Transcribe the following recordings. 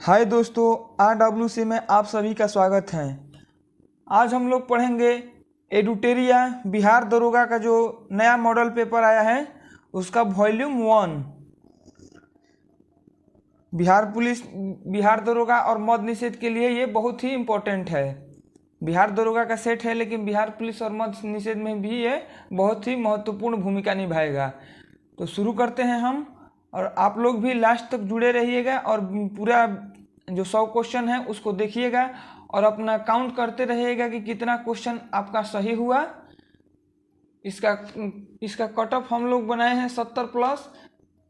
हाय दोस्तों, RWC में आप सभी का स्वागत है। आज हम लोग पढ़ेंगे एडुटेरिया बिहार दरोगा का जो नया मॉडल पेपर आया है उसका वॉल्यूम 1। बिहार दरोगा और मद्य निषेध के लिए ये बहुत ही इम्पोर्टेंट है। बिहार दरोगा का सेट है लेकिन बिहार पुलिस और मद्य निषेध में भी ये बहुत ही महत्वपूर्ण भूमिका निभाएगा। तो शुरू करते हैं हम, और आप लोग भी लास्ट तक जुड़े रहिएगा और पूरा जो 100 क्वेश्चन है उसको देखिएगा और अपना काउंट करते रहिएगा कि कितना क्वेश्चन आपका सही हुआ। इसका कट ऑफ हम लोग बनाए हैं 70 प्लस।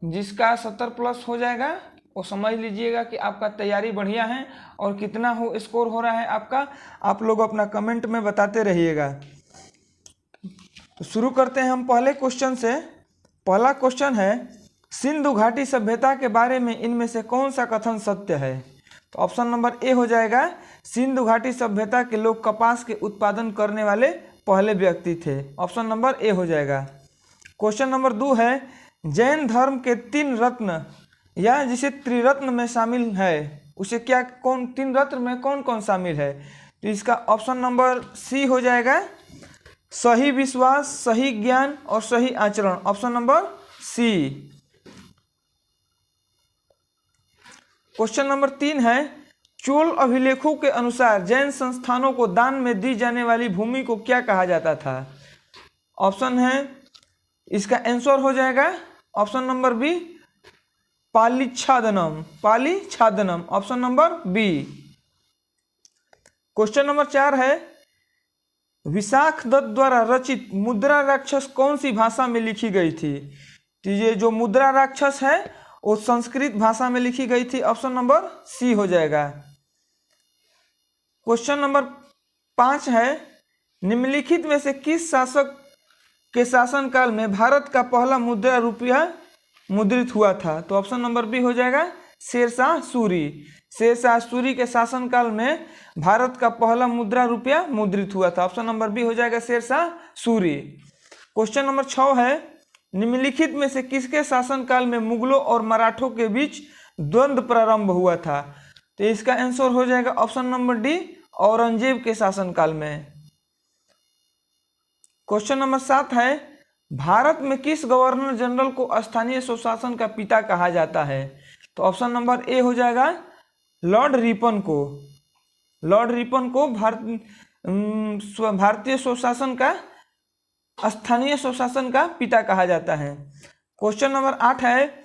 जिसका 70 प्लस हो जाएगा वो समझ लीजिएगा कि आपका तैयारी बढ़िया है। और कितना स्कोर हो रहा है आपका, आप लोग अपना कमेंट में बताते रहिएगा। तो शुरू करते हैं हम पहले क्वेश्चन से। पहला क्वेश्चन है, सिंधु घाटी सभ्यता के बारे में इनमें से कौन सा कथन सत्य है? तो ऑप्शन नंबर ए हो जाएगा, सिंधु घाटी सभ्यता के लोग कपास के उत्पादन करने वाले पहले व्यक्ति थे। ऑप्शन नंबर ए हो जाएगा। क्वेश्चन नंबर 2 है, जैन धर्म के 3 रत्न या जिसे त्रिरत्न में शामिल है उसे कौन 3 रत्न में कौन कौन शामिल है? तो इसका ऑप्शन नंबर सी हो जाएगा, सही विश्वास, सही ज्ञान और सही आचरण। Option number C. Question number 3 है, चोल अभिलेखों के अनुसार जैन संस्थानों को दान में दी जाने वाली भूमि को क्या कहा जाता था? ऑप्शन है, इसका आंसर हो जाएगा ऑप्शन नंबर बी, पालीछादनम। Option number B. Question number 4 है, विशाख दत्त द्वारा रचित मुद्रा राक्षस कौन सी भाषा में लिखी गई थी? तो ये जो मुद्रा राक्षस है वो संस्कृत भाषा में लिखी गई थी। ऑप्शन नंबर सी हो जाएगा। क्वेश्चन नंबर 5 है, निम्नलिखित में से किस शासक के शासनकाल में भारत का पहला मुद्रा रुपया मुद्रित हुआ था? तो ऑप्शन नंबर बी हो जाएगा, शेरशाह सूरी। शेरशाह सूरी के शासनकाल में भारत का पहला मुद्रा रुपया मुद्रित हुआ था। ऑप्शन नंबर बी हो जाएगा, शेरशाह सूरी। क्वेश्चन नंबर 6 है, निम्नलिखित में से किसके शासनकाल में मुगलों और मराठों के बीच द्वंद्व प्रारंभ हुआ था? तो इसका आंसर हो जाएगा ऑप्शन नंबर डी, औरंगजेब के शासनकाल में। क्वेश्चन नंबर 7 है, भारत में किस गवर्नर जनरल को स्थानीय स्वशासन का पिता कहा जाता है? तो ऑप्शन नंबर ए हो जाएगा, लॉर्ड रिपन को। लॉर्ड रिपन को भारतीय स्वशासन का स्थानीय स्वशासन का पिता कहा जाता है। क्वेश्चन नंबर 8 है,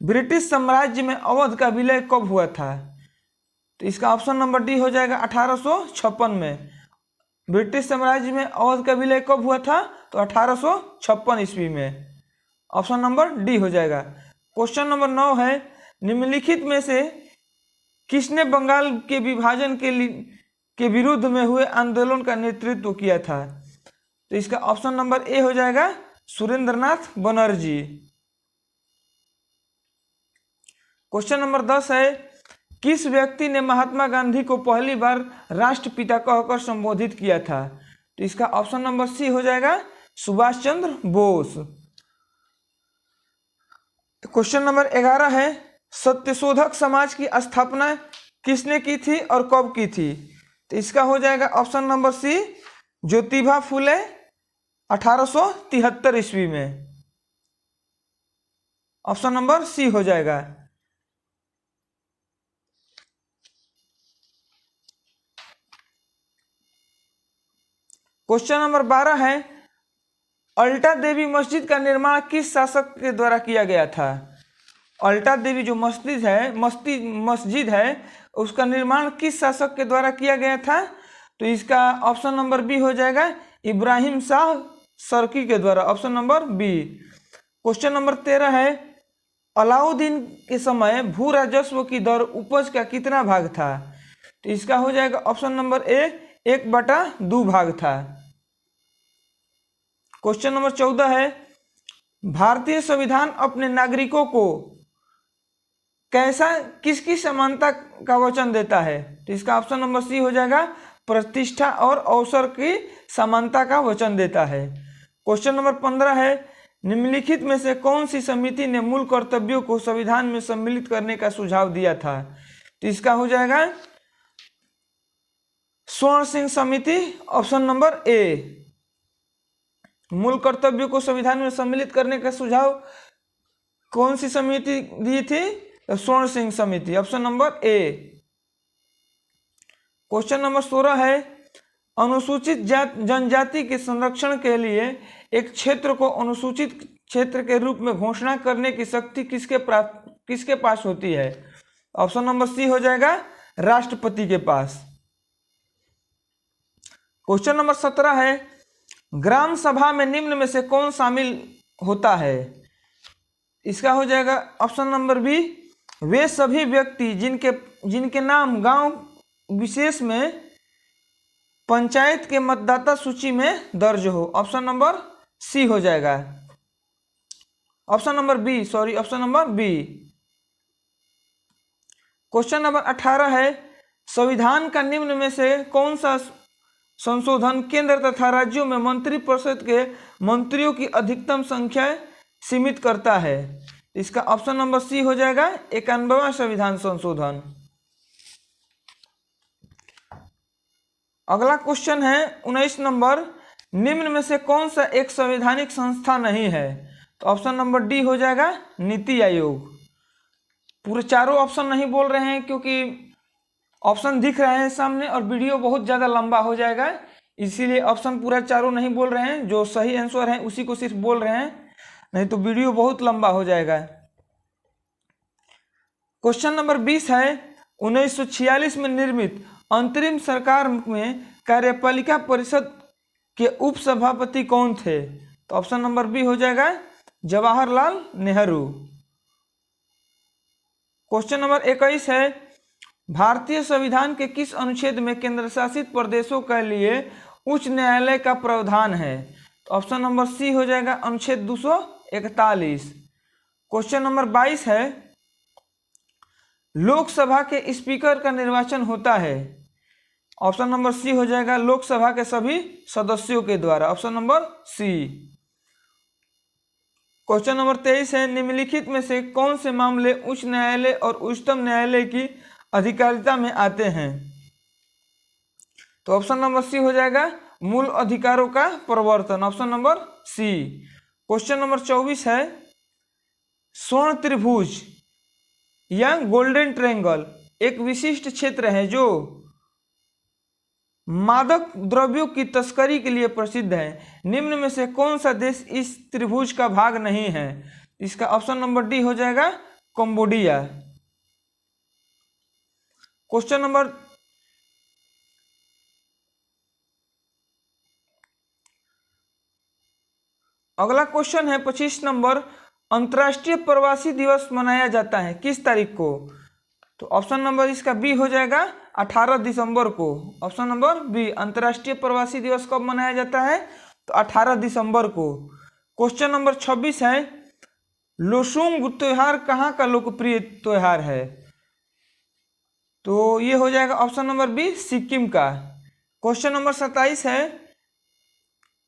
ब्रिटिश साम्राज्य में अवध का विलय कब हुआ था? तो इसका ऑप्शन नंबर डी हो जाएगा, 1856 में। ब्रिटिश साम्राज्य में अवध का विलय कब हुआ था? तो 1856 ईस्वी में। ऑप्शन नंबर डी हो जाएगा। क्वेश्चन नंबर 9 है, निम्नलिखित में से किसने बंगाल के विभाजन के विरुद्ध में हुए आंदोलन का नेतृत्व किया था? तो इसका ऑप्शन नंबर ए हो जाएगा, सुरेंद्रनाथ बनर्जी। क्वेश्चन नंबर 10 है, किस व्यक्ति ने महात्मा गांधी को पहली बार राष्ट्रपिता कहकर संबोधित किया था? तो इसका ऑप्शन नंबर सी हो जाएगा, सुभाष चंद्र बोस। क्वेश्चन नंबर 11 है, सत्यशोधक समाज की स्थापना किसने की थी और कब की थी? तो इसका हो जाएगा ऑप्शन नंबर सी, ज्योतिबा फुले, 1873 ईस्वी में। ऑप्शन नंबर सी हो जाएगा। क्वेश्चन नंबर 12 है, अल्टा देवी मस्जिद का निर्माण किस शासक के द्वारा किया गया था? अल्टा देवी जो मस्जिद है उसका निर्माण किस शासक के द्वारा किया गया था? तो इसका ऑप्शन नंबर बी हो जाएगा, इब्राहिम शाह सर्की के द्वारा। Option number B. Question number 13 है, अलाउद्दीन के समय भू राजस्व की दर उपज का कितना भाग था? तो इसका हो जाएगा ऑप्शन नंबर ए, 1/2 भाग था। क्वेश्चन नंबर 14 है, भारतीय संविधान अपने नागरिकों को किसकी समानता का वचन देता है? तो इसका ऑप्शन नंबर सी हो जाएगा, प्रतिष्ठा और अवसर की समानता का वचन देता है। क्वेश्चन नंबर 15 है, निम्नलिखित में से कौन सी समिति ने मूल कर्तव्यों को संविधान में सम्मिलित करने का सुझाव दिया था? तो इसका हो जाएगा स्वर्ण सिंह समिति, ऑप्शन नंबर ए। मूल कर्तव्यों को संविधान में सम्मिलित करने का सुझाव कौन सी समिति दी थी? तो स्वर्ण सिंह समिति, option number A. Question number 16 है, अनुसूचित जनजाति के संरक्षण के लिए एक क्षेत्र को अनुसूचित क्षेत्र के रूप में घोषणा करने की शक्ति किसके पास होती है? ऑप्शन नंबर सी हो जाएगा राष्ट्रपति के पास। क्वेश्चन नंबर 17 है, ग्राम सभा में निम्न में से कौन शामिल होता है? इसका हो जाएगा ऑप्शन नंबर बी, वे सभी व्यक्ति जिनके नाम गांव विशेष में पंचायत के मतदाता सूची में दर्ज हो। ऑप्शन नंबर सी हो जाएगा, option number B, sorry option number B. Question number 18 है, संविधान का निम्न में से कौन सा संशोधन केंद्र तथा राज्यों में मंत्रिपरिषद के मंत्रियों की अधिकतम संख्या सीमित करता है? इसका ऑप्शन नंबर सी हो जाएगा 91वां संविधान संशोधन। अगला क्वेश्चन है 19 नंबर, निम्न में से कौन सा एक संवैधानिक संस्था नहीं है? तो ऑप्शन नंबर डी हो जाएगा नीति आयोग। पूरे चारों ऑप्शन नहीं बोल रहे हैं क्योंकि ऑप्शन दिख रहे हैं सामने और वीडियो बहुत ज़्यादा लंबा हो जाएगा, इसीलिए ऑप्शन पूरा चारों नहीं बोल रहे हैं। जो सही आंसर है उसी को सिर्फ बोल रहे हैं, नहीं तो वीडियो बहुत लंबा हो जाएगा। क्वेश्चन नंबर 20 है, 1946 में निर्मित अंतरिम सरकार में कार्यपालिका परिषद के उपसभापति कौन थे? तो ऑप्शन नंबर बी हो जाएगा जवाहरलाल नेहरू। क्वेश्चन नंबर 21 है, भारतीय संविधान के किस अनुच्छेद में केंद्र शासित प्रदेशों के लिए उच्च न्यायालय का प्रावधान है? तो ऑप्शन नंबर सी हो जाएगा अनुच्छेद 241। क्वेश्चन नंबर 22 है, लोकसभा के स्पीकर का निर्वाचन होता है? ऑप्शन नंबर सी हो जाएगा लोकसभा के सभी सदस्यों के द्वारा, option number C. Question number 23 है, निम्नलिखित में से कौन से मामले उच्च न्यायालय और उच्चतम न्यायालय की अधिकारिता में आते हैं? तो ऑप्शन नंबर सी हो जाएगा मूल अधिकारों का प्रवर्तन, option number C. Question number 24 है, स्वर्ण त्रिभुज या गोल्डन ट्रायंगल एक विशिष्ट क्षेत्र है जो मादक द्रव्यों की तस्करी के लिए प्रसिद्ध है। निम्न में से कौन सा देश इस त्रिभुज का भाग नहीं है? इसका ऑप्शन नंबर डी हो जाएगा कंबोडिया। क्वेश्चन नंबर अगला क्वेश्चन है 25 नंबर, अंतर्राष्ट्रीय प्रवासी दिवस मनाया जाता है किस तारीख को? तो ऑप्शन नंबर इसका बी हो जाएगा 18 दिसंबर को, ऑप्शन नंबर बी। अंतर्राष्ट्रीय प्रवासी दिवस कब मनाया जाता है? तो 18 दिसंबर को। क्वेश्चन नंबर 26 है, लोसूंग त्योहार कहाँ का लोकप्रिय त्योहार है? तो ये हो जाएगा ऑप्शन नंबर बी सिक्किम का। क्वेश्चन नंबर 27 है,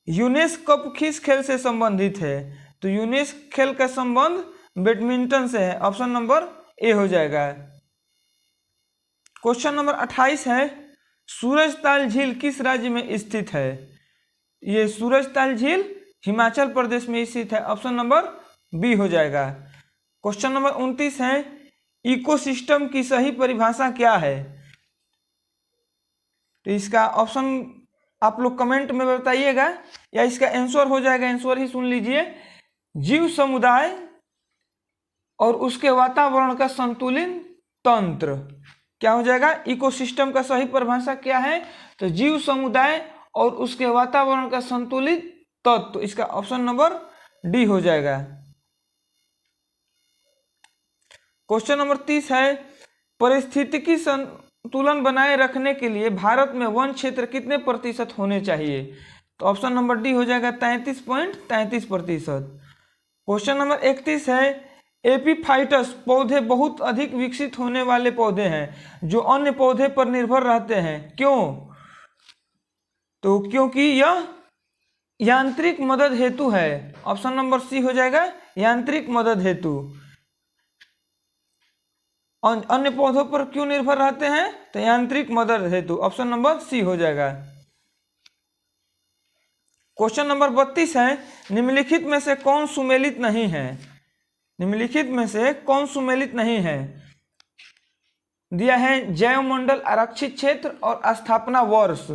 यूनेस्को कप किस खेल से संबंधित है? तो यूनेस्को खेल का संबंध बैडमिंटन से है, ऑप्शन नंबर ए हो जाएगा। क्वेश्चन नंबर 28 है, सूरजताल झील किस राज्य में स्थित है? ये सूरजताल झील हिमाचल प्रदेश में स्थित है, ऑप्शन नंबर बी हो जाएगा। क्वेश्चन नंबर 29 है, इकोसिस्टम की सही परिभाषा क्या है? तो इसका ऑप्शन आप लोग कमेंट में बताइएगा या इसका आंसर हो जाएगा, आंसर ही सुन लीजिए, जीव समुदाय और उसके वातावरण का संतुलित तंत्र। क्या हो जाएगा? इकोसिस्टम का सही परिभाषा क्या है? तो जीव समुदाय और उसके वातावरण का संतुलित तत्व। इसका ऑप्शन नंबर डी हो जाएगा। क्वेश्चन नंबर 30 है, पारिस्थितिकी संतुलन बनाए रखने के लिए भारत में वन क्षेत्र कितने प्रतिशत होने चाहिए? तो ऑप्शन नंबर डी हो जाएगा 33.33%। क्वेश्चन नंबर 31 है, एपीफाइटस पौधे बहुत अधिक विकसित होने वाले पौधे हैं जो अन्य पौधे पर निर्भर रहते हैं, क्यों? तो क्योंकि यह यांत्रिक मदद हेतु है, ऑप्शन नंबर सी हो जाएगा यांत्रिक मदद हेतु। अन्य पौधों पर क्यों निर्भर रहते हैं? तो यांत्रिक मदद हेतु। ऑप्शन नंबर सी हो जाएगा। क्वेश्चन नंबर 32 है, निम्नलिखित में से कौन सुमेलित नहीं है? निम्नलिखित में से कौन सुमेलित नहीं है? दिया है जैव मंडल, आरक्षित क्षेत्र और स्थापना वर्ष।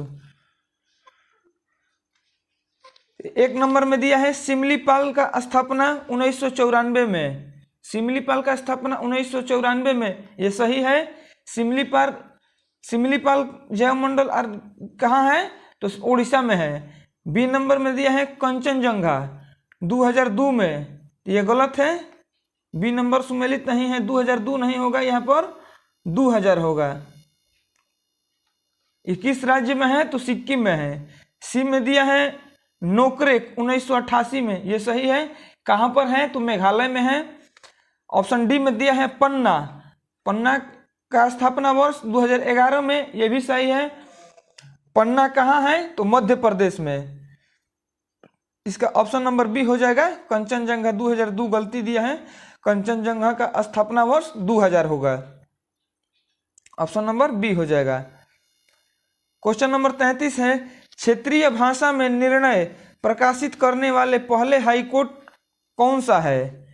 एक नंबर में दिया है सिमलीपाल का स्थापना 1994 में। सिमलीपाल का स्थापना 1994 में, ये सही है। सिमलीपाल जैव मंडल कहाँ है? तो उड़ीसा में है। बी नंबर में दिया है कंचनजंगा 2002 में, ये गलत है। बी नंबर सुमेलित नहीं है, 2002 नहीं होगा, यहाँ पर 2000 होगा। ये किस राज्य में है? तो सिक्किम में है। सी में दिया है नोकरेक 1988 में, ये सही है। कहाँ पर है? तो मेघालय में है। ऑप्शन डी में दिया है पन्ना का स्थापना वर्ष 2011 में, ये भी सही है। पन्ना कहाँ है? तो मध्य प्रदेश में। इसका ऑप्शन नंबर बी हो जाएगा। कंचनजंगा 2002 गलती दिया है, कंचनजंगा का स्थापना वर्ष 2000 होगा। ऑप्शन नंबर बी हो जाएगा। क्वेश्चन नंबर 33 है, क्षेत्रीय भाषा में निर्णय प्रकाशित करने वाले पहले हाईकोर्ट कौन सा है?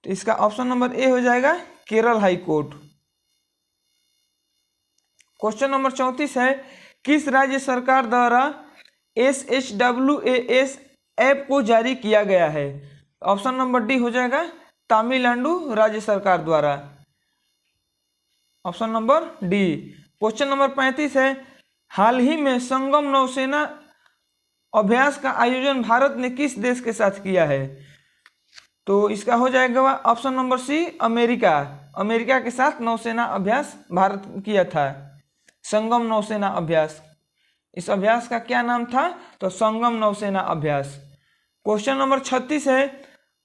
तो इसका ऑप्शन नंबर ए हो जाएगा, केरल हाईकोर्ट। क्वेश्चन नंबर 34 है, किस राज्य सरकार द्वारा SHWAS ऐप को जारी किया गया है? ऑप्शन नंबर डी हो जाएगा, तमिलनाडु राज्य सरकार द्वारा। Option number D. Question number 35 है, हाल ही में संगम नौसेना अभ्यास का आयोजन भारत ने किस देश के साथ किया है? तो इसका हो जाएगा ऑप्शन नंबर सी, अमेरिका के साथ नौसेना अभ्यास भारत किया था, संगम नौसेना अभ्यास। इस अभ्यास का क्या नाम था? तो संगम नौसेना अभ्यास। क्वेश्चन नंबर 36 है,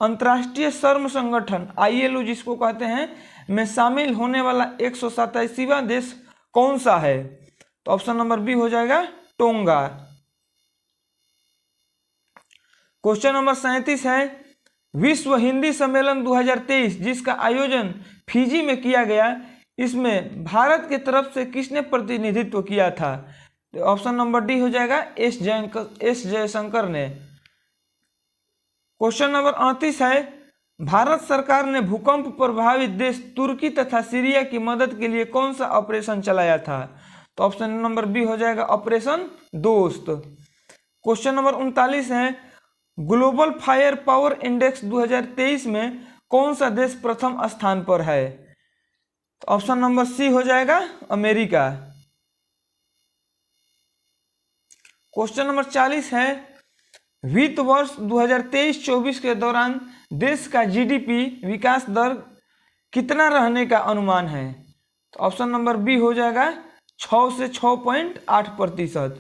अंतर्राष्ट्रीय श्रम संगठन ILO जिसको कहते हैं में शामिल होने वाला 127वां देश कौन सा है? तो ऑप्शन नंबर बी हो जाएगा, टोंगा। क्वेश्चन नंबर 37 है, विश्व हिंदी सम्मेलन 2023 जिसका आयोजन फिजी में किया गया, इसमें भारत की तरफ से किसने प्रतिनिधित्व किया था? तो ऑप्शन नंबर डी हो जाएगा, एस जयशंकर ने। क्वेश्चन नंबर 38 है, भारत सरकार ने भूकंप प्रभावित देश तुर्की तथा सीरिया की मदद के लिए कौन सा ऑपरेशन चलाया था? तो ऑप्शन नंबर बी हो जाएगा, ऑपरेशन दोस्त। क्वेश्चन नंबर 39 है, ग्लोबल फायर पावर इंडेक्स 2023 में कौन सा देश प्रथम स्थान पर है? तो ऑप्शन नंबर सी हो जाएगा, अमेरिका। क्वेश्चन नंबर 40 है, वित्त वर्ष 2023-24 के दौरान देश का GDP विकास दर कितना रहने का अनुमान है? तो ऑप्शन नंबर बी हो जाएगा, 6 से 6.8%।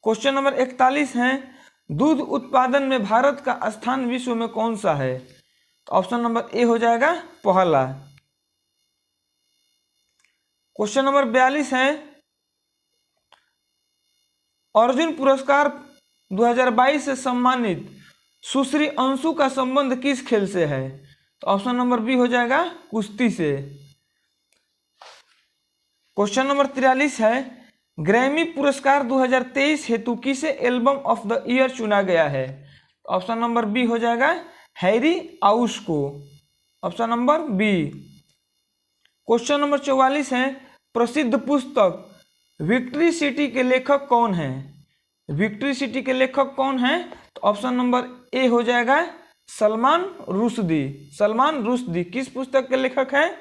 क्वेश्चन नंबर 41 है, दूध उत्पादन में भारत का स्थान विश्व में कौन सा है? तो ऑप्शन नंबर ए हो जाएगा, पहला। क्वेश्चन नंबर 42 है, अर्जुन पुरस्कार 2022 से सम्मानित सुश्री अंशु का संबंध किस खेल से है? तो ऑप्शन नंबर बी हो जाएगा, कुश्ती से। क्वेश्चन नंबर 43 है, ग्रैमी पुरस्कार 2023 हेतु किसे एल्बम ऑफ द ईयर चुना गया है? ऑप्शन नंबर बी हो जाएगा, हैरी आउस को। Option number B. Question number 44 है, प्रसिद्ध पुस्तक विक्ट्री सिटी के लेखक कौन है? विक्ट्री सिटी के लेखक कौन है? तो ऑप्शन नंबर ए हो जाएगा, सलमान रुश्दी। सलमान रुश्दी किस पुस्तक के लेखक हैं?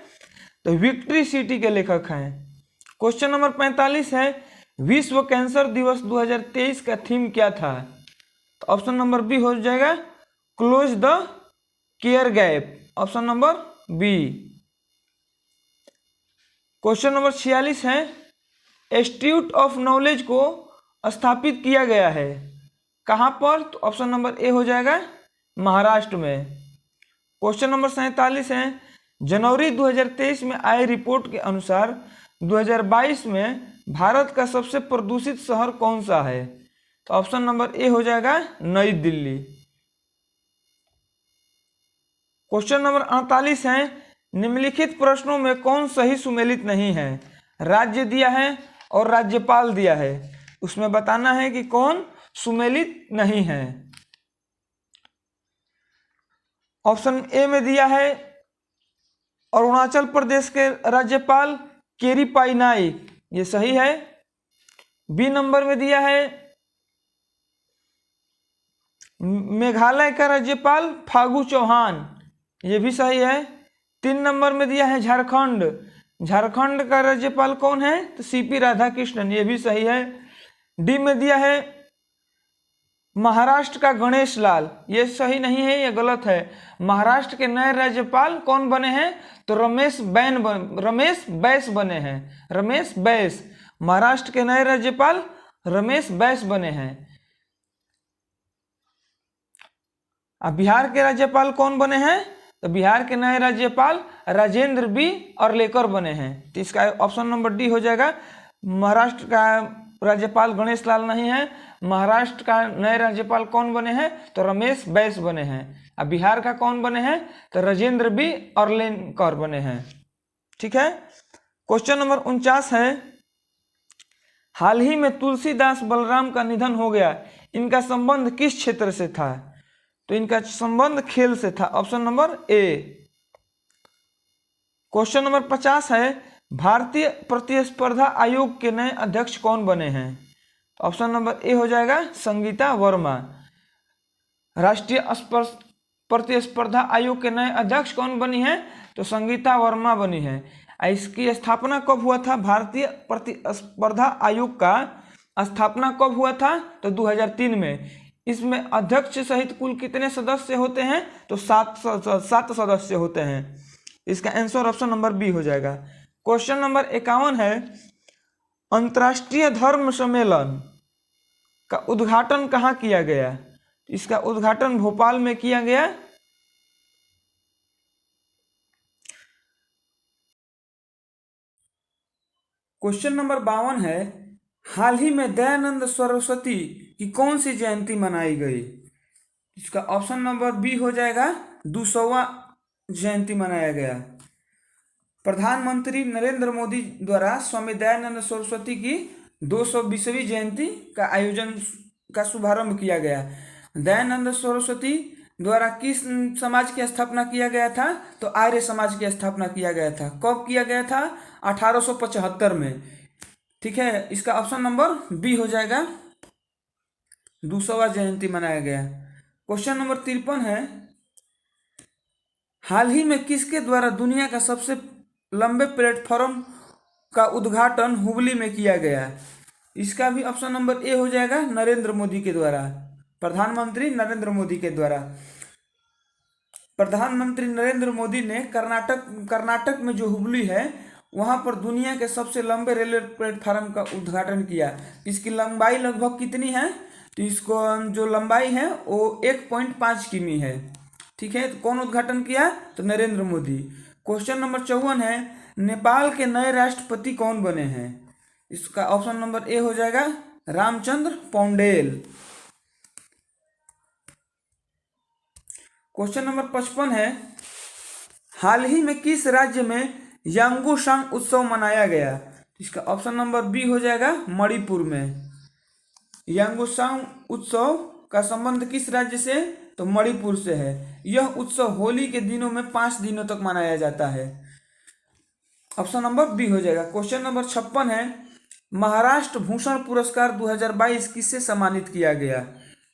तो विक्ट्री सिटी के लेखक हैं। क्वेश्चन नंबर 45 है, विश्व कैंसर दिवस 2023 का थीम क्या था? तो ऑप्शन नंबर बी हो जाएगा, close the care gap. Option number B. Question number 46 है, इंस्टीट्यूट ऑफ नॉलेज को स्थापित किया गया है कहां पर? तो ऑप्शन नंबर ए हो जाएगा, महाराष्ट्र में। क्वेश्चन नंबर 47 है, जनवरी 2023 में आई रिपोर्ट के अनुसार 2022 में भारत का सबसे प्रदूषित शहर कौन सा है? तो ऑप्शन नंबर ए हो जाएगा, नई दिल्ली। क्वेश्चन नंबर 48 है, निम्नलिखित प्रश्नों में कौन सही सुमेलित नहीं है? राज्य दिया है और राज्यपाल दिया है, उसमें बताना है कि कौन सुमेलित नहीं है। ऑप्शन ए में दिया है अरुणाचल प्रदेश के राज्यपाल केरीपाई नाइक, ये सही है। बी नंबर में दिया है मेघालय का राज्यपाल फागू चौहान, ये भी सही है। 3 नंबर में दिया है झारखंड, झारखंड का राज्यपाल कौन है? तो सीपी राधाकृष्णन, ये भी सही है। डी में दिया है महाराष्ट्र का गणेश लाल, ये सही नहीं है, ये गलत है। महाराष्ट्र के नए राज्यपाल कौन बने हैं? तो रमेश बैस बने हैं, रमेश बैस। महाराष्ट्र के नए राज्यपाल रमेश बैस बने हैं। अब बिहार के राज्यपाल कौन बने हैं? तो बिहार के नए राज्यपाल राजेंद्र बी अर्लेकर बने हैं। तो इसका ऑप्शन नंबर डी हो जाएगा। महाराष्ट्र का राज्यपाल गणेश लाल नहीं है। महाराष्ट्र का नए राज्यपाल कौन बने हैं? तो रमेश बैस बने हैं। अब बिहार का कौन बने हैं? तो राजेंद्र बी अर्लेकर बने हैं। ठीक है। क्वेश्चन नंबर 49 है, हाल ही में तुलसीदास बलराम का निधन हो गया, इनका संबंध किस क्षेत्र से था? तो इनका संबंध खेल से था, option number A. Question number 50 है, भारतीय प्रतिस्पर्धा आयोग के नए अध्यक्ष कौन बने हैं? तो ऑप्शन नंबर ए हो जाएगा संगीता वर्मा। राष्ट्रीय प्रतिस्पर्धा आयोग के नए अध्यक्ष कौन बनी है? तो संगीता वर्मा बनी है। इसकी स्थापना कब हुआ था? भारतीय प्रतिस्पर्धा आयोग का स्थापना कब हुआ था? तो 2003 में। इसमें अध्यक्ष सहित कुल कितने सदस्य होते हैं? तो 7 सदस्य होते हैं। इसका आंसर ऑप्शन नंबर बी हो जाएगा। क्वेश्चन नंबर 51 है, अंतर्राष्ट्रीय धर्म सम्मेलन का उद्घाटन कहाँ किया गया? इसका उद्घाटन भोपाल में किया गया। क्वेश्चन नंबर 52 है, हाल ही में दयानंद सरस्वती की कौन सी जयंती मनाई गई? इसका ऑप्शन नंबर बी हो जाएगा 200वां जयंती मनाया गया। प्रधानमंत्री नरेंद्र मोदी द्वारा स्वामी दयानंद सरस्वती की 220वीं जयंती का आयोजन का शुभारंभ किया गया। दयानंद सरस्वती द्वारा किस समाज की स्थापना किया गया था? तो आर्य समाज की स्थापना किया गया था। कब किया गया था? 1875 में। ठीक है, इसका ऑप्शन नंबर बी हो जाएगा, 200वां जयंती मनाया गया। क्वेश्चन नंबर 53 है, हाल ही में किसके द्वारा दुनिया का सबसे लंबे प्लेटफॉर्म का उद्घाटन हुबली में किया गया? इसका भी ऑप्शन नंबर ए हो जाएगा, नरेंद्र मोदी के द्वारा, प्रधानमंत्री नरेंद्र मोदी के द्वारा। प्रधानमंत्री नरेंद्र मोदी ने कर्नाटक में जो हुबली है वहां पर दुनिया के सबसे लंबे रेलवे प्लेटफार्म का उद्घाटन किया। इसकी लंबाई लगभग कितनी है? तो इसको जो लंबाई है वो 1.5 किमी है। ठीक है, तो कौन उद्घाटन किया? तो नरेंद्र मोदी। क्वेश्चन नंबर 54 है, नेपाल के नए राष्ट्रपति कौन बने हैं? इसका ऑप्शन नंबर ए हो जाएगा, रामचंद्र पौंडेल। क्वेश्चन नंबर 55 है, हाल ही में किस राज्य में यांगूशांग उत्सव मनाया गया? इसका ऑप्शन नंबर बी हो जाएगा, मणिपुर में। यांगूशांग उत्सव का संबंध किस राज्य से? तो मणिपुर से है। यह उत्सव होली के दिनों में 5 दिनों तक मनाया जाता है। ऑप्शन नंबर बी हो जाएगा। क्वेश्चन नंबर 56 है, महाराष्ट्र भूषण पुरस्कार 2022 किससे सम्मानित किया गया?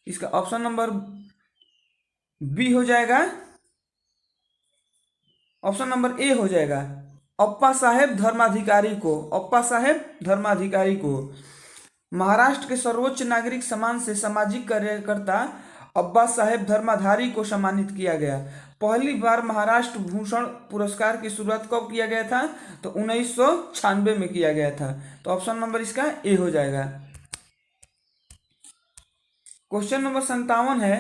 इसका ऑप्शन नंबर बी हो जाएगा, ऑप्शन नंबर ए हो जाएगा, अप्पा साहेब धर्माधिकारी को। अप्पा साहेब धर्माधिकारी को महाराष्ट्र के सर्वोच्च नागरिक सम्मान से सामाजिक कार्यकर्ता अब्बा साहेब धर्माधारी को सम्मानित किया गया। पहली बार महाराष्ट्र भूषण पुरस्कार की शुरुआत कब किया गया था? तो 1996 में किया गया था। तो ऑप्शन नंबर इसका ए हो जाएगा। क्वेश्चन नंबर 57 है,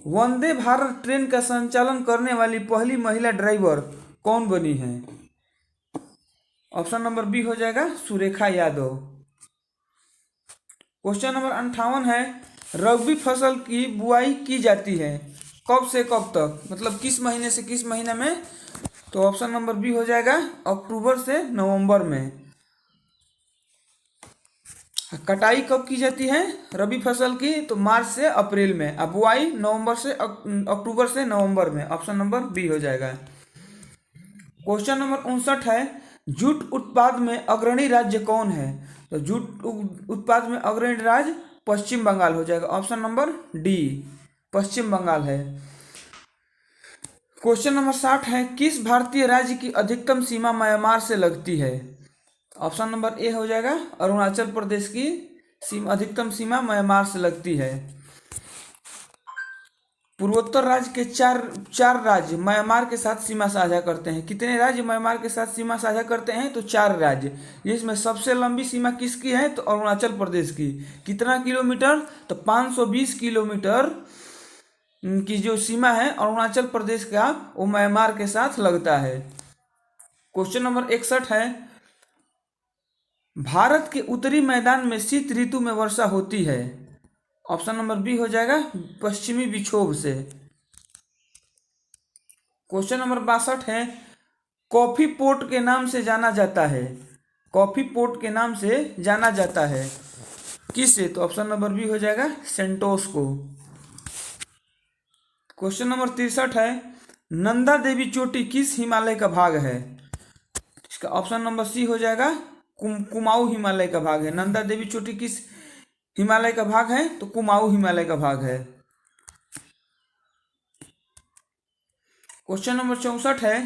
वंदे भारत ट्रेन का संचालन करने वाली पहली महिला ड्राइवर कौन बनी है? ऑप्शन नंबर बी हो जाएगा, सुरेखा यादव। क्वेश्चन नंबर 58 है, रबी फसल की बुआई की जाती है कब से कब तक? मतलब किस महीने से किस महीने में तो ऑप्शन नंबर बी हो जाएगा अक्टूबर से नवंबर में। कटाई कब की जाती है रबी फसल की? तो मार्च से अप्रैल में। अब बुआई नवंबर से अक्टूबर से नवंबर में। ऑप्शन नंबर बी हो जाएगा। क्वेश्चन नंबर 59 है, जूट उत्पाद में अग्रणी राज्य कौन है? तो जूट उत्पाद में अग्रणी राज्य पश्चिम बंगाल हो जाएगा। ऑप्शन नंबर डी पश्चिम बंगाल है। क्वेश्चन नंबर 60 है, किस भारतीय राज्य की अधिकतम सीमा म्यांमार से लगती है? ऑप्शन नंबर ए हो जाएगा अरुणाचल प्रदेश की अधिकतम सीमा म्यांमार से लगती है। पूर्वोत्तर राज्य के चार राज्य म्यांमार के साथ सीमा साझा करते हैं। कितने राज्य म्यांमार के साथ सीमा साझा करते हैं? तो 4 राज्य। इसमें सबसे लंबी सीमा किसकी है? तो अरुणाचल प्रदेश की। कितना किलोमीटर? तो 520 किलोमीटर की जो सीमा है अरुणाचल प्रदेश का, वो म्यांमार के साथ लगता है। क्वेश्चन नंबर 61 है, भारत के उत्तरी मैदान में शीत ऋतु में वर्षा होती है। ऑप्शन नंबर बी हो जाएगा पश्चिमी विक्षोभ से। क्वेश्चन नंबर 62 है, कॉफी पोर्ट के नाम से जाना जाता है। कॉफी पोर्ट के नाम से जाना जाता है किससे? तो ऑप्शन नंबर बी हो जाएगा सेंटोस को। क्वेश्चन नंबर 63 है, नंदा देवी चोटी किस हिमालय का भाग है? इसका ऑप्शन नंबर सी हो जाएगा कुमाऊं हिमालय का भाग है। नंदा देवी चोटी किस हिमालय का भाग है? तो कुमाऊं हिमालय का भाग है। क्वेश्चन नंबर 64 है,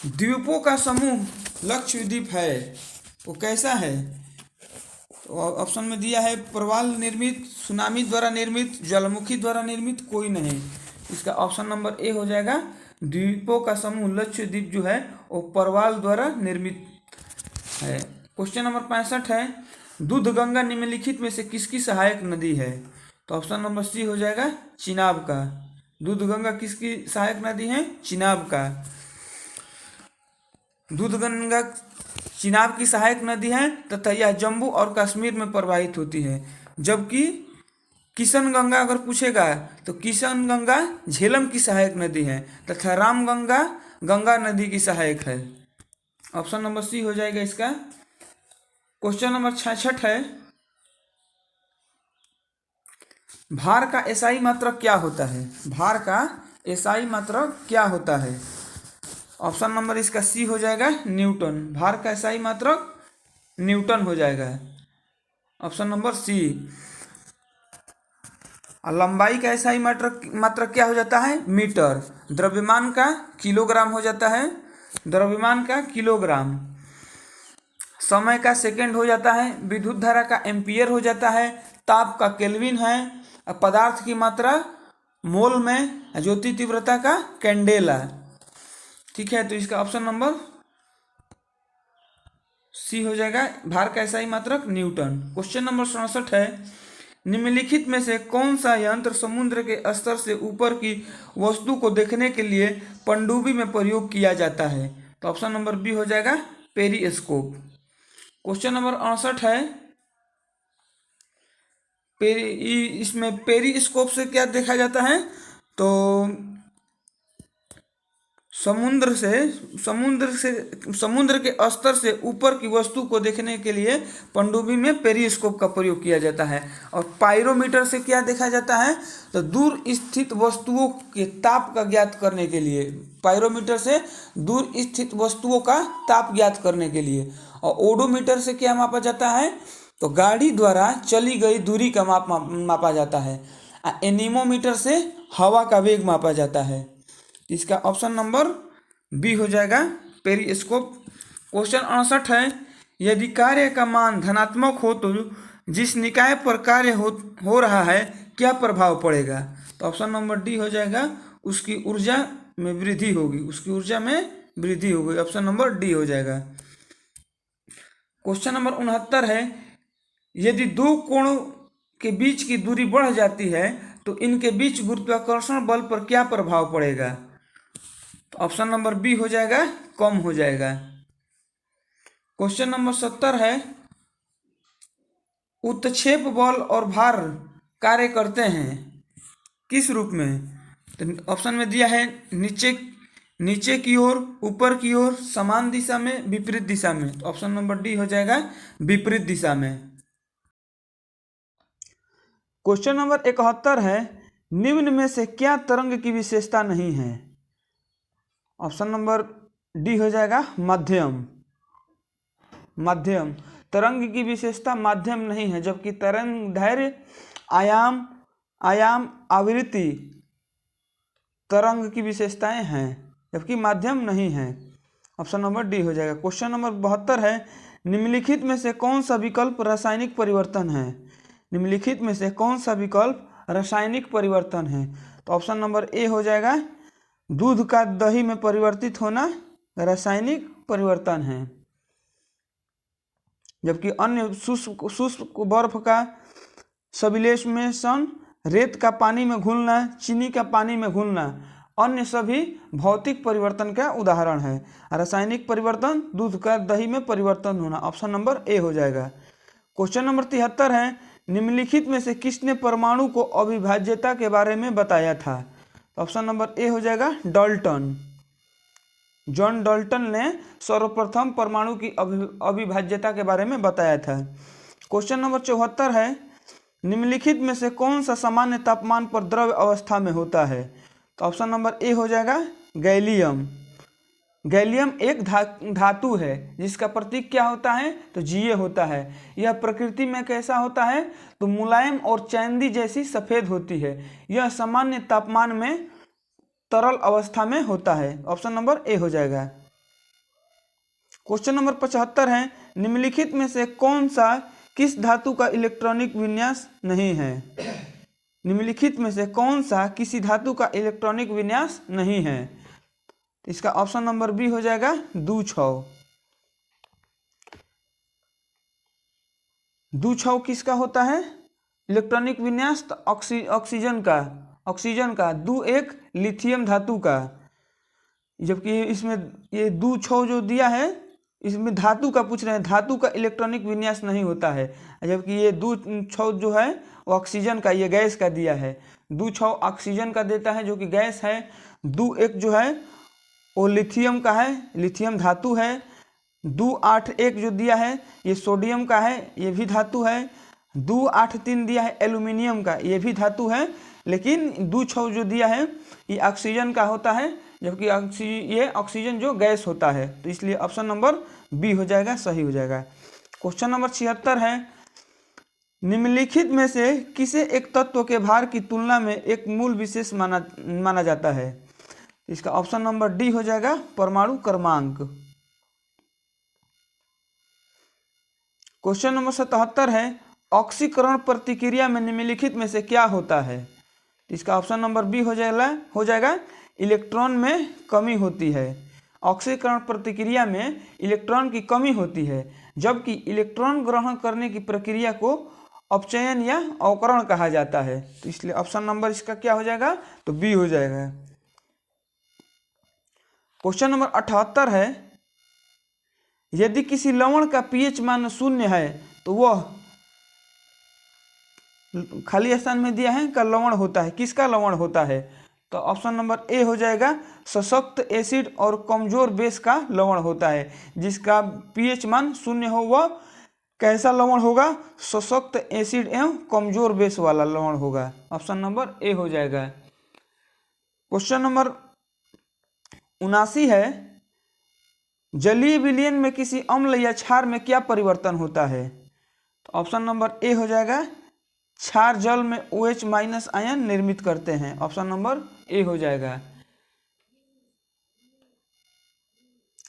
द्वीपों का समूह लक्षद्वीप है, वो कैसा है? तो ऑप्शन में दिया है प्रवाल निर्मित, सुनामी द्वारा निर्मित, ज्वालामुखी द्वारा निर्मित, कोई नहीं। इसका ऑप्शन नंबर ए हो जाएगा द्वीपों का समूह लक्षद्वीप जो है वो प्रवाल द्वारा निर्मित है। क्वेश्चन नंबर 65 है, दूधगंगा निम्नलिखित में से किसकी सहायक नदी है? तो ऑप्शन नंबर सी हो जाएगा चिनाब का। दूधगंगा किसकी सहायक नदी है? चिनाब का। दूधगंगा चिनाब की सहायक नदी है तथा यह जम्मू और कश्मीर में प्रवाहित होती है। जबकि किशनगंगा अगर पूछेगा तो किशनगंगा झेलम की सहायक नदी है तथा रामगंगा गंगा नदी की सहायक है। ऑप्शन नंबर सी हो जाएगा इसका। क्वेश्चन नंबर 66 है, भार का एसआई मात्रक क्या होता है? भार का एसआई मात्रक क्या होता है? ऑप्शन नंबर इसका सी हो जाएगा न्यूटन। भार का एसआई मात्रक न्यूटन हो जाएगा। Option number C. लंबाई का एसआई मात्रक क्या हो जाता है? मीटर। द्रव्यमान का किलोग्राम हो जाता है। द्रव्यमान का किलोग्राम। समय का सेकंड हो जाता है। विद्युत धारा का एम्पियर हो जाता है। ताप का केल्विन है। पदार्थ की मात्रा मोल में। ज्योति तीव्रता का कैंडेला। ठीक है, तो इसका ऑप्शन नंबर सी हो जाएगा। भार का एसआई मात्रक न्यूटन। क्वेश्चन नंबर 67 है, निम्नलिखित में से कौन सा यंत्र समुद्र के स्तर से ऊपर की वस्तु को देखने के लिए पनडुब्बी में प्रयोग किया जाता है? तो ऑप्शन नंबर बी हो जाएगा पेरिस्कोप। क्वेश्चन नंबर 68 है, इसमें पेरिस्कोप से क्या देखा जाता है? तो समुद्र के स्तर से ऊपर की वस्तु को देखने के लिए पनडुब्बी में पेरिस्कोप का प्रयोग किया जाता है। और पायरोमीटर से क्या देखा जाता है? तो दूर स्थित वस्तुओं के ताप का ज्ञात करने के लिए। पायरोमीटर से दूर स्थित वस्तुओं का ताप ज्ञात करने के लिए। और ओडोमीटर से क्या मापा जाता है? तो गाड़ी द्वारा चली गई दूरी का मापा जाता है। एनीमोमीटर से हवा का वेग मापा जाता है। इसका ऑप्शन नंबर बी हो जाएगा पेरिस्कोप। क्वेश्चन 68 है, यदि कार्य का मान धनात्मक हो तो जिस निकाय पर कार्य हो रहा है क्या प्रभाव पड़ेगा? तो ऑप्शन नंबर डी हो जाएगा उसकी ऊर्जा में वृद्धि होगी। उसकी ऊर्जा में वृद्धि होगी। ऑप्शन नंबर डी हो जाएगा। क्वेश्चन नंबर 69 है, यदि दो कोणों के बीच की दूरी बढ़ जाती है तो इनके बीच गुरुत्वाकर्षण बल पर क्या प्रभाव पड़ेगा? तो ऑप्शन नंबर बी हो जाएगा कम हो जाएगा। क्वेश्चन नंबर 70 है, उत्क्षेप बल और भार कार्य करते हैं किस रूप में? तो ऑप्शन में दिया है नीचे की ओर, ऊपर की ओर, समान दिशा में, विपरीत दिशा में। तो ऑप्शन नंबर डी हो जाएगा विपरीत दिशा में। क्वेश्चन नंबर 71 है, निम्न में से क्या तरंग की विशेषता नहीं है? ऑप्शन नंबर डी हो जाएगा मध्यम। मध्यम तरंग की विशेषता माध्यम नहीं है, जबकि तरंग दैर्घ्य, आयाम, आवृत्ति तरंग की विशेषताएं हैं, जबकि माध्यम नहीं है। ऑप्शन नंबर डी हो जाएगा। क्वेश्चन नंबर 72 है, निम्नलिखित में से कौन सा विकल्प रासायनिक परिवर्तन है? निम्नलिखित में से कौन सा विकल्प रासायनिक परिवर्तन है? तो ऑप्शन नंबर ए हो जाएगा, दूध का दही में परिवर्तित होना रासायनिक परिवर्तन है। जबकि अन्य शुष्क बर्फ का सब्लिमेशन, रेत का पानी में घुलना, चीनी का पानी में घुलना, अन्य सभी भौतिक परिवर्तन का उदाहरण है। रासायनिक परिवर्तन, दूध का दही में परिवर्तन होना। ऑप्शन नंबर ए हो जाएगा। क्वेश्चन नंबर 73 है, निम्नलिखित में से किसने परमाणु को अविभाज्यता के बारे में बताया था? ऑप्शन नंबर ए हो जाएगा डाल्टन। जॉन डाल्टन ने सर्वप्रथम परमाणु की अविभाज्यता के बारे में बताया था। क्वेश्चन नंबर 74 है, निम्नलिखित में से कौन सा सामान्य तापमान पर द्रव्य अवस्था में होता है? तो ऑप्शन नंबर ए हो जाएगा गैलियम। गैलियम एक धातु है जिसका प्रतीक क्या होता है? तो Ga होता है। यह प्रकृति में कैसा होता है? तो मुलायम और चांदी जैसी सफेद होती है। यह सामान्य तापमान में तरल अवस्था में होता है। ऑप्शन नंबर ए हो जाएगा। क्वेश्चन नंबर 75 है, निम्नलिखित में से कौन सा किस धातु का इलेक्ट्रॉनिक विन्यास नहीं है? निम्नलिखित में से कौन सा किसी धातु का इलेक्ट्रॉनिक विन्यास नहीं है? इसका ऑप्शन नंबर बी हो जाएगा द्विछौ। द्विछौ किसका होता है इलेक्ट्रॉनिक विन्यास? तो ऑक्सीजन का दू एक लिथियम धातु का। जबकि इसमें ये द्विछौ जो दिया है इसमें धातु का पूछ रहे हैं, धातु का इलेक्ट्रॉनिक विन्यास नहीं होता है। जबकि ये द्विछौ जो है वो ऑक्सीजन का, ये गैस का दिया है। द्विछौ ऑक्सीजन का देता है जो कि गैस है। दू एक जो है वो लिथियम का है, लिथियम धातु है। 281 जो दिया है ये सोडियम का है, ये भी धातु है। 283 दिया है एल्यूमिनियम का, ये भी धातु है। लेकिन द्विछौ जो दिया है ये ऑक्सीजन का होता है, जबकि ये ऑक्सीजन जो गैस होता है। तो इसलिए ऑप्शन नंबर बी हो जाएगा, सही हो जाएगा। क्वेश्चन नंबर 76 है, निम्नलिखित में से किसे एक तत्व के भार की तुलना में एक मूल विशेष माना जाता है? इसका ऑप्शन नंबर डी हो जाएगा परमाणु क्रमांक। क्वेश्चन नंबर 77 है, ऑक्सीकरण प्रतिक्रिया में निम्नलिखित में से क्या होता है? इसका ऑप्शन नंबर बी हो जाएगा इलेक्ट्रॉन में कमी होती है। ऑक्सीकरण प्रतिक्रिया में इलेक्ट्रॉन की कमी होती है, जबकि इलेक्ट्रॉन ग्रहण करने की प्रक्रिया को अपचयन या अवकरण कहा जाता है। तो इसलिए ऑप्शन नंबर इसका क्या हो जाएगा? तो बी हो जाएगा। क्वेश्चन नंबर 78 है, यदि किसी लवण का पीएच मान 0 है तो वह खाली स्थान में दिया है का लवण होता है, किसका लवण होता है? तो ऑप्शन नंबर ए हो जाएगा सशक्त एसिड और कमजोर बेस का लवण होता है। जिसका पीएच मान 0 हो वह कैसा लवण होगा? सशक्त एसिड एवं कमजोर बेस वाला लवण होगा। ऑप्शन नंबर ए हो जाएगा। क्वेश्चन नंबर 79 है, जलीय विलयन में किसी अम्ल या क्षार में क्या परिवर्तन होता है? तो ऑप्शन नंबर ए हो जाएगा क्षार जल में OH- आयन निर्मित करते हैं। ऑप्शन नंबर ए हो जाएगा।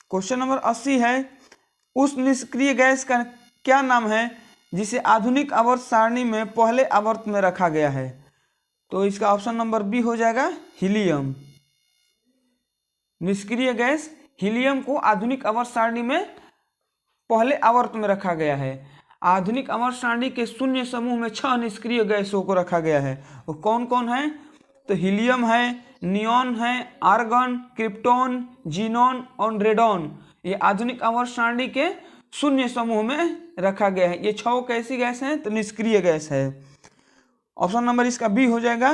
क्वेश्चन नंबर 80 है, उस निष्क्रिय गैस का क्या नाम है जिसे आधुनिक आवर्त सारणी में पहले आवर्त में रखा गया है? तो इसका ऑप्शन नंबर बी हो जाएगा हीलियम। निष्क्रिय गैस हीलियम को आधुनिक आवर्त सारणी में पहले आवर्त में रखा गया है। आधुनिक आवर्त सारणी के शून्य समूह में 6 निष्क्रिय गैसों को रखा गया है। वो कौन कौन है? तो हीलियम है, नियॉन है, आर्गन, क्रिप्टॉन, जीनॉन और रेडॉन। ये आधुनिक आवर्त सारणी के शून्य समूह में रखा गया है। ये 6 कैसी गैस हैं? तो निष्क्रिय गैस है। ऑप्शन नंबर इसका बी हो जाएगा।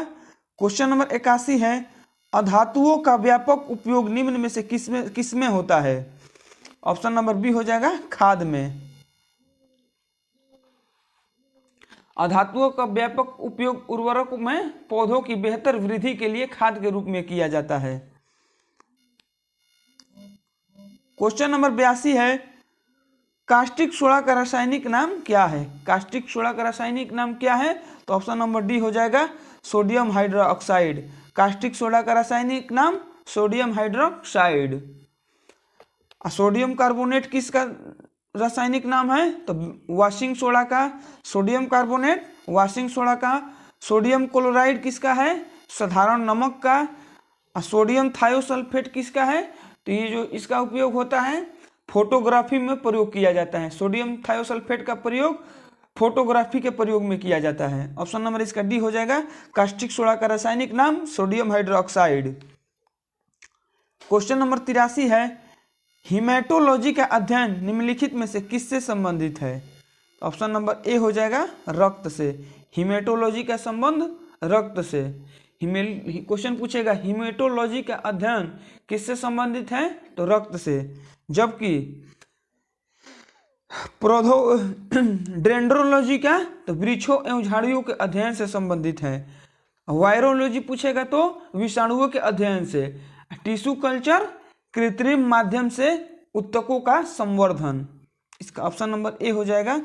क्वेश्चन नंबर 81 है, अधातुओं का व्यापक उपयोग निम्न में से किसमें होता है? ऑप्शन नंबर बी हो जाएगा खाद में। अधातुओं का व्यापक उपयोग उर्वरक में पौधों की बेहतर वृद्धि के लिए खाद के रूप में किया जाता है। क्वेश्चन नंबर 82 है, कास्टिक सोडा का रासायनिक नाम क्या है? कास्टिक सोडा का रासायनिक नाम क्या है? तो ऑप्शन नंबर डी हो जाएगा सोडियम हाइड्रोक्साइड। कास्टिक सोडा का रासायनिक नाम सोडियम हाइड्रोक्साइड। सोडियम कार्बोनेट किसका रासायनिक नाम है? तो वॉशिंग सोडा का सोडियम कार्बोनेट वॉशिंग सोडा का। सोडियम क्लोराइड किसका है? साधारण नमक का। सोडियम थायोसल्फेट किसका है? तो ये जो इसका उपयोग होता है फोटोग्राफी में प्रयोग किया जाता है। सोडियम थायोसल्फेट का प्रयोग फोटोग्राफी के प्रयोग में किया जाता है। ऑप्शन नंबर इसका डी हो जाएगा कास्टिक सोडा का रासायनिक नाम सोडियम हाइड्रोक्साइड। क्वेश्चन नंबर 83 है, हिमेटोलॉजी का अध्ययन निम्नलिखित में से किससे संबंधित है? ऑप्शन नंबर ए हो जाएगा रक्त से। हिमेटोलॉजी का संबंध रक्त से। क्वेश्चन पूछेगा हिमेटोलॉजी का अध्ययन किससे संबंधित है? तो रक्त से। जबकि डेंड्रोलॉजी का तो वृक्षों एवं झाड़ियों के अध्ययन से संबंधित है। वायरोलॉजी पूछेगा तो विषाणुओं के अध्ययन से। टिश्यू कल्चर कृत्रिम माध्यम से उत्तकों का संवर्धन। इसका ऑप्शन नंबर ए हो जाएगा।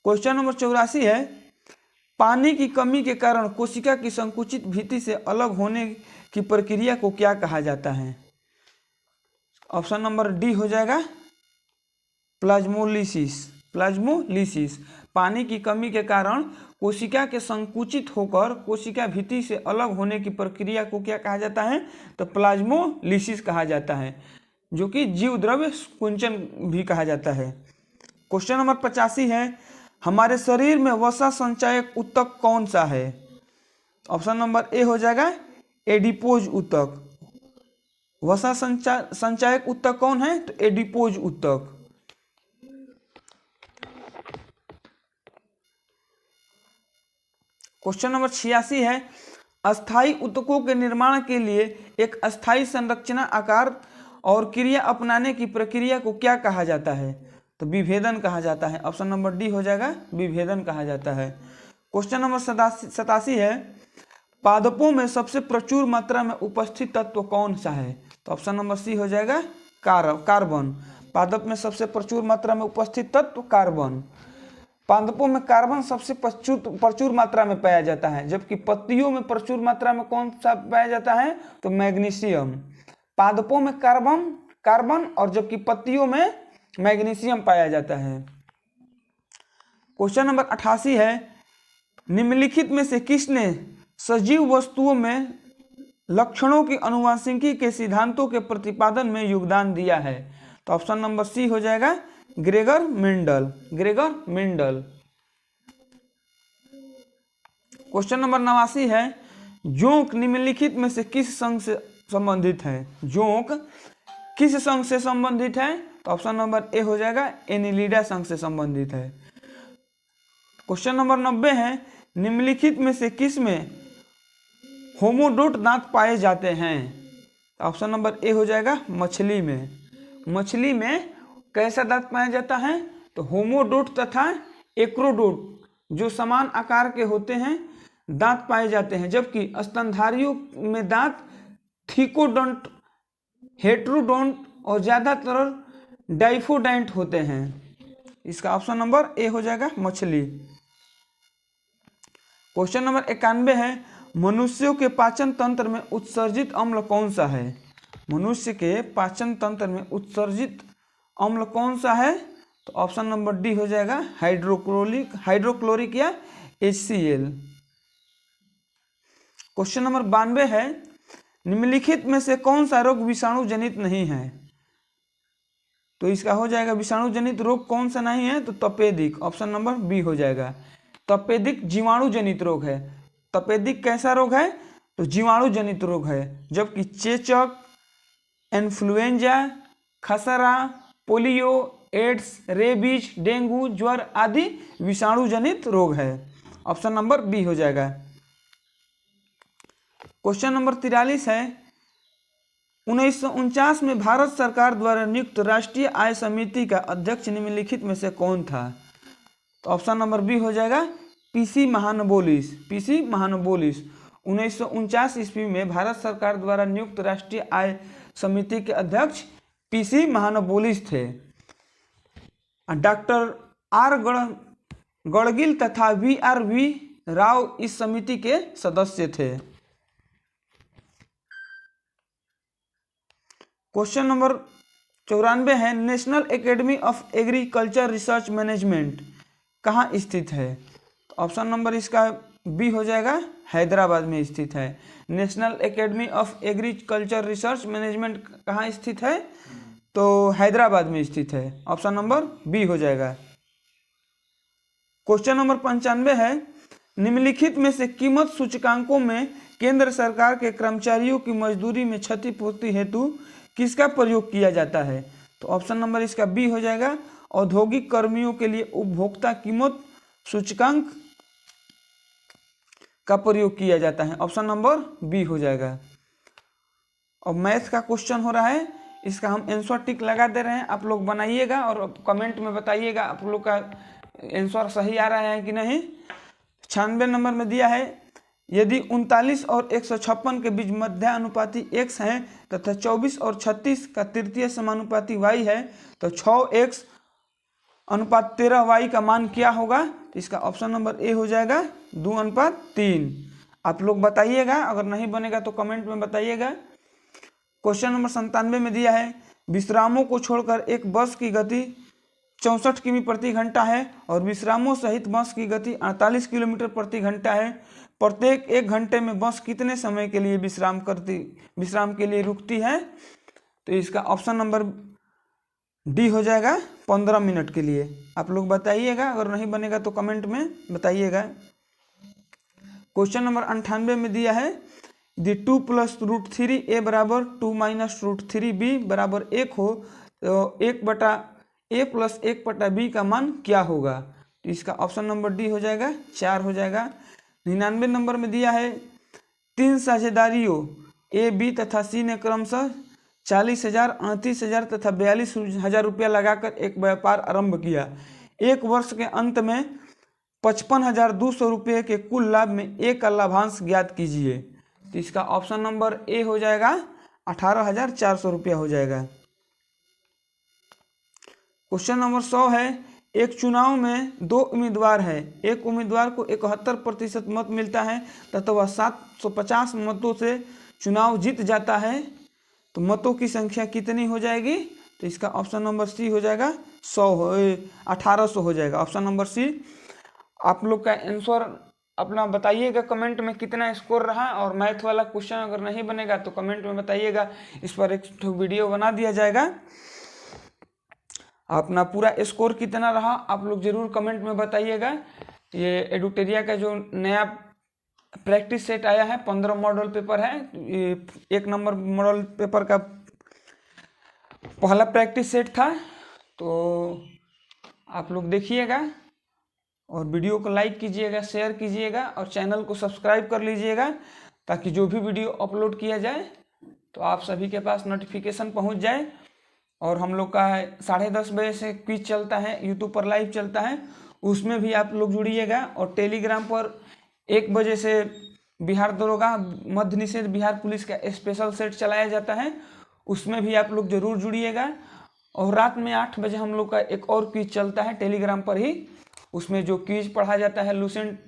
क्वेश्चन नंबर 84 है, पानी की कमी के कारण कोशिका की संकुचित भित्ति से अलग होने की प्रक्रिया को क्या कहा जाता है? ऑप्शन नंबर डी हो जाएगा प्लाज्मोलिसिस। प्लाज्मोलिसिस। पानी की कमी के कारण कोशिका के संकुचित होकर कोशिका भित्ति से अलग होने की प्रक्रिया को क्या कहा जाता है? तो प्लाज्मोलिसिस कहा जाता है, जो कि जीव द्रव्य कुंचन भी कहा जाता है। क्वेश्चन नंबर 85 है, हमारे शरीर में वसा संचायक ऊतक कौन सा है? ऑप्शन नंबर ए हो जाएगा एडिपोज ऊतक। वसा संचायक ऊतक कौन है? तो एडिपोज ऊतक। क्वेश्चन नंबर 86 है, अस्थायी ऊतकों के निर्माण के लिए एक अस्थायी संरचना आकार और क्रिया अपनाने की प्रक्रिया को क्या कहा जाता है? तो विभेदन कहा जाता है। ऑप्शन नंबर डी हो जाएगा विभेदन कहा जाता है। क्वेश्चन नंबर 87 है, पादपों में सबसे प्रचुर मात्रा में उपस्थित तत्व कौन सा है? तो ऑप्शन नंबर सी हो जाएगा कार्बन। पादप में सबसे प्रचुर मात्रा में उपस्थित तत्व कार्बन। पादपों में कार्बन सबसे प्रचुर मात्रा में पाया जाता है, जबकि पत्तियों में प्रचुर मात्रा में कौन सा पाया जाता है? तो मैग्नीशियम। पादपों में कार्बन और जबकि पत्तियों में मैग्नीशियम पाया जाता है। क्वेश्चन नंबर 88 है, निम्नलिखित में से किसने सजीव वस्तुओं में लक्षणों की अनुवांशिकी के सिद्धांतों के प्रतिपादन में योगदान दिया है? तो ऑप्शन नंबर सी हो जाएगा ग्रेगर मेंडल। क्वेश्चन नंबर 89 है, जोंक निम्नलिखित में से किस संघ से संबंधित है? जोंक किस संघ से संबंधित है? तो ऑप्शन नंबर ए हो जाएगा एनिलिडा संघ से संबंधित है। क्वेश्चन नंबर 90 है, निम्नलिखित में से किस में होमोडोट दांत पाए जाते हैं? ऑप्शन नंबर ए हो जाएगा मछली में। मछली में कैसा दांत पाया जाता है? तो होमोडोट तथा एक्रोडोट जो समान आकार के होते हैं दांत पाए जाते हैं, जबकि स्तनधारियों में दांत थिकोडोंट, हेट्रोडोंट और ज्यादातर डाइफोडाइंट होते हैं। इसका ऑप्शन नंबर ए हो जाएगा मछली। क्वेश्चन नंबर 91 है, मनुष्यों के पाचन तंत्र में उत्सर्जित अम्ल कौन सा है? मनुष्य के पाचन तंत्र में उत्सर्जित अम्ल कौन सा है? तो ऑप्शन नंबर डी हो जाएगा हाइड्रोक्लोरिक या HCl। क्वेश्चन नंबर 92 है, निम्नलिखित में से कौन सा रोग विषाणु जनित नहीं है? तो इसका हो जाएगा विषाणु जनित रोग कौन सा नहीं है? तो तपेदिक। ऑप्शन नंबर बी हो जाएगा। तपेदिक जीवाणु जनित रोग है। तपेदिक कैसा रोग है? तो जीवाणु जनित रोग है, जबकि चेचक, इन्फ्लुएंजा, खसरा, पोलियो, एड्स, रेबीज, डेंगू, ज्वर आदि विषाणु जनित रोग है। ऑप्शन नंबर बी हो जाएगा। क्वेश्चन नंबर 43 है 1949 में भारत सरकार द्वारा नियुक्त राष्ट्रीय आय समिति का अध्यक्ष निम्नलिखित में से कौन था? तो ऑप्शन नंबर बी हो जाएगा पीसी महानबोलिस। पीसी महानबोलिस 1949 ईस्वी में भारत सरकार द्वारा नियुक्त राष्ट्रीय आय समिति के अध्यक्ष पीसी महानबोलिस थे। डॉक्टर आर गड़गिल तथा वी राव इस समिति के सदस्य थे। क्वेश्चन नंबर 94 है national academy of agriculture research management कहाँ स्थित है? तो ऑप्शन नंबर इसका बी हो जाएगा हैदराबाद में स्थित है। National academy of agriculture research management कहाँ स्थित है? तो हैदराबाद में स्थित है। ऑप्शन नंबर बी हो जाएगा। क्वेश्चन नंबर 95 है निम्नलिखित में से कीमत सूचकांकों में केंद्र सरकार के कर्मचारियों की मजदूरी में क्षतिपूर्ति हेतु किसका प्रयोग किया जाता है? तो ऑप्शन नंबर इसका बी हो जाएगा औद्योगिक कर्मियों के लिए उपभोक्ता कीमत सूचकांक का प्रयोग किया जाता है। ऑप्शन नंबर बी हो जाएगा। और मैथ का क्वेश्चन हो रहा है, इसका हम आंसर टिक लगा दे रहे हैं, आप लोग बनाइएगा और कमेंट में बताइएगा आप लोग का आंसर सही आ रहा है कि नहीं। 96 नंबर में दिया है यदि 39 और 156 के बीच मध्यानुपाती x है तथा 24 और 36 का तृतीय समानुपाती y है तो 6x अनुपात 13y का मान क्या होगा? तो इसका ऑप्शन नंबर ए हो जाएगा 2:3। आप लोग बताइएगा, अगर नहीं बनेगा तो कमेंट में बताइएगा। क्वेश्चन नंबर 97 में दिया है विश्रामों को छोड़कर एक बस की गति 64 किमी प्रति घंटा है और विश्रामों सहित बस की गति 48 किलोमीटर प्रति घंटा है। प्रत्येक 1 घंटे में बस कितने समय के लिए विश्राम के लिए रुकती है? तो इसका ऑप्शन नंबर डी हो जाएगा 15 मिनट के लिए। आप लोग बताइएगा, अगर नहीं बनेगा तो कमेंट में बताइएगा। क्वेश्चन नंबर 98 में दिया है यदि 2 + √3a बराबर 2 - √3b बराबर 1 हो तो 1/a + 1/b का मान क्या होगा? तो इसका ऑप्शन नंबर डी हो जाएगा 4 हो जाएगा। 99 नंबर में दिया है 3 साझेदारियों ए बी तथा सी ने क्रमशः 40,000, 38,000 तथा 42,000 रुपया लगाकर एक व्यापार आरंभ किया। एक वर्ष के अंत में 55,200 रुपये के कुल लाभ में एक का लाभांश ज्ञात कीजिए। तो इसका ऑप्शन नंबर ए हो जाएगा 18,400 रुपया हो जाएगा। क्वेश्चन नंबर 100 है एक चुनाव में 2 उम्मीदवार है, एक उम्मीदवार को 71% मत मिलता है तथा वह 750 मतों से चुनाव जीत जाता है तो मतों की संख्या कितनी हो जाएगी? तो इसका ऑप्शन नंबर सी हो जाएगा 1800 हो जाएगा। Option number C. आप लोग का आंसर अपना बताइएगा कमेंट में कितना स्कोर रहा, और मैथ वाला क्वेश्चन अगर नहीं बनेगा तो कमेंट में बताइएगा, इस पर एक वीडियो बना दिया जाएगा। अपना पूरा स्कोर कितना रहा आप लोग जरूर कमेंट में बताइएगा। ये एडुटेरिया का जो नया प्रैक्टिस सेट आया है 15 मॉडल पेपर है, ये 1 नंबर मॉडल पेपर का पहला प्रैक्टिस सेट था, तो आप लोग देखिएगा और वीडियो को लाइक कीजिएगा, शेयर कीजिएगा और चैनल को सब्सक्राइब कर लीजिएगा ताकि जो भी वीडियो अपलोड किया जाए तो आप सभी के पास नोटिफिकेशन पहुंच जाए। और हम लोग का 10:30 बजे से क्विज चलता है, यूट्यूब पर लाइव चलता है, उसमें भी आप लोग जुड़िएगा। और टेलीग्राम पर 1 बजे से बिहार दरोगा मद्य निषेध बिहार पुलिस का स्पेशल सेट चलाया जाता है, उसमें भी आप लोग जरूर जुड़िएगा। और रात में 8 बजे हम लोग का एक और क्विज चलता है टेलीग्राम पर ही, उसमें जो क्विज पढ़ा जाता है लूसेंट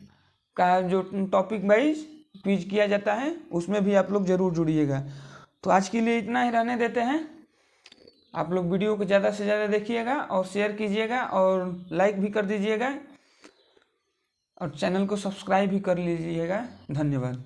का जो टॉपिक वाइज क्विज किया जाता है, उसमें भी आप लोग जरूर जुड़िएगा। तो आज के लिए इतना ही रहने देते हैं। आप लोग वीडियो को ज़्यादा से ज़्यादा देखिएगा और शेयर कीजिएगा और लाइक भी कर दीजिएगा और चैनल को सब्सक्राइब भी कर लीजिएगा। धन्यवाद।